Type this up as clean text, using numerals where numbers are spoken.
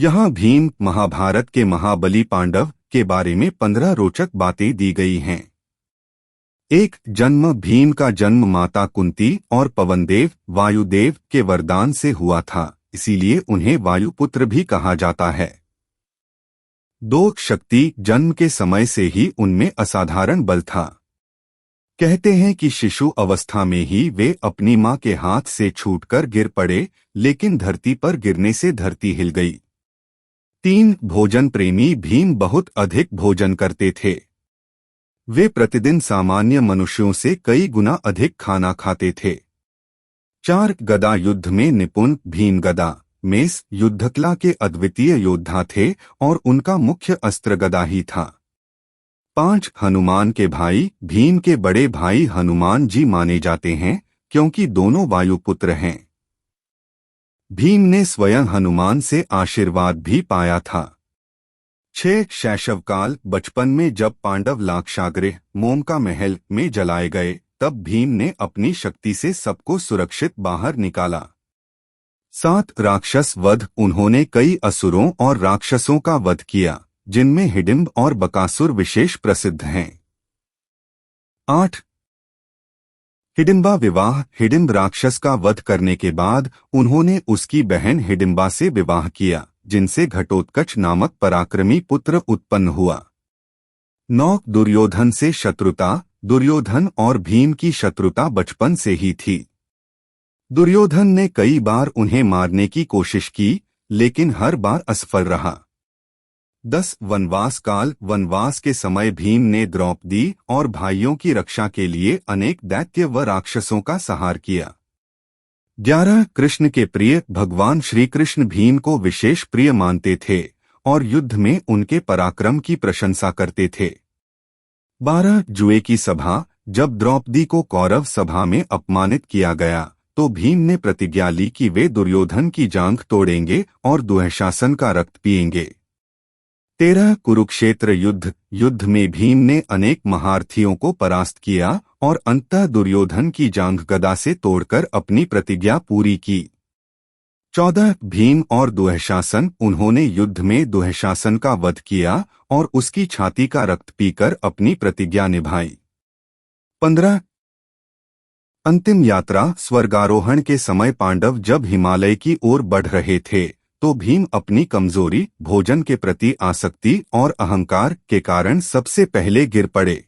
यहाँ भीम महाभारत के महाबली पांडव के बारे में 15 रोचक बातें दी गई हैं। 1. जन्म। भीम का जन्म माता कुंती और पवनदेव वायुदेव के वरदान से हुआ था, इसीलिए उन्हें वायुपुत्र भी कहा जाता है। 2. शक्ति। जन्म के समय से ही उनमें असाधारण बल था। कहते हैं कि शिशु अवस्था में ही वे अपनी मां के हाथ से छूटकर गिर पड़े, लेकिन धरती पर गिरने से धरती हिल गई। 3. भोजन प्रेमी। भीम बहुत अधिक भोजन करते थे। वे प्रतिदिन सामान्य मनुष्यों से कई गुना अधिक खाना खाते थे। 4. गदा युद्ध में निपुण। भीम गदा मेस युद्धकला के अद्वितीय योद्धा थे और उनका मुख्य अस्त्र गदा ही था। 5. हनुमान के भाई। भीम के बड़े भाई हनुमान जी माने जाते हैं, क्योंकि दोनों वायुपुत्र हैं। भीम ने स्वयं हनुमान से आशीर्वाद भी पाया था। 6. शैशवकाल। बचपन में जब पांडव लाक्षागृह मोम का महल में जलाए गए, तब भीम ने अपनी शक्ति से सबको सुरक्षित बाहर निकाला। 7. राक्षस वध। उन्होंने कई असुरों और राक्षसों का वध किया, जिनमें हिडिंब और बकासुर विशेष प्रसिद्ध हैं। 8. हिडिंबा विवाह। हिडिंब राक्षस का वध करने के बाद उन्होंने उसकी बहन हिडिंबा से विवाह किया, जिनसे घटोत्कच नामक पराक्रमी पुत्र उत्पन्न हुआ। 9. दुर्योधन से शत्रुता। दुर्योधन और भीम की शत्रुता बचपन से ही थी। दुर्योधन ने कई बार उन्हें मारने की कोशिश की, लेकिन हर बार असफल रहा। 10. वनवास काल। वनवास के समय भीम ने द्रौपदी और भाइयों की रक्षा के लिए अनेक दैत्य व राक्षसों का संहार किया। 11. कृष्ण के प्रिय। भगवान श्री कृष्ण भीम को विशेष प्रिय मानते थे और युद्ध में उनके पराक्रम की प्रशंसा करते थे। 12. जुए की सभा। जब द्रौपदी को कौरव सभा में अपमानित किया गया, तो भीम ने प्रतिज्ञा ली कि वे दुर्योधन की जांघ तोड़ेंगे और दुःशासन का रक्त पिएंगे। 13. कुरुक्षेत्र युद्ध। युद्ध में भीम ने अनेक महारथियों को परास्त किया और अंततः दुर्योधन की जांघ गदा से तोड़कर अपनी प्रतिज्ञा पूरी की। 14. भीम और दुःशासन। उन्होंने युद्ध में दुःशासन का वध किया और उसकी छाती का रक्त पीकर अपनी प्रतिज्ञा निभाई। 15. अंतिम यात्रा। स्वर्गारोहण के समय पांडव जब हिमालय की ओर बढ़ रहे थे, तो भीम अपनी कमजोरी, भोजन के प्रति आसक्ति और अहंकार के कारण सबसे पहले गिर पड़े।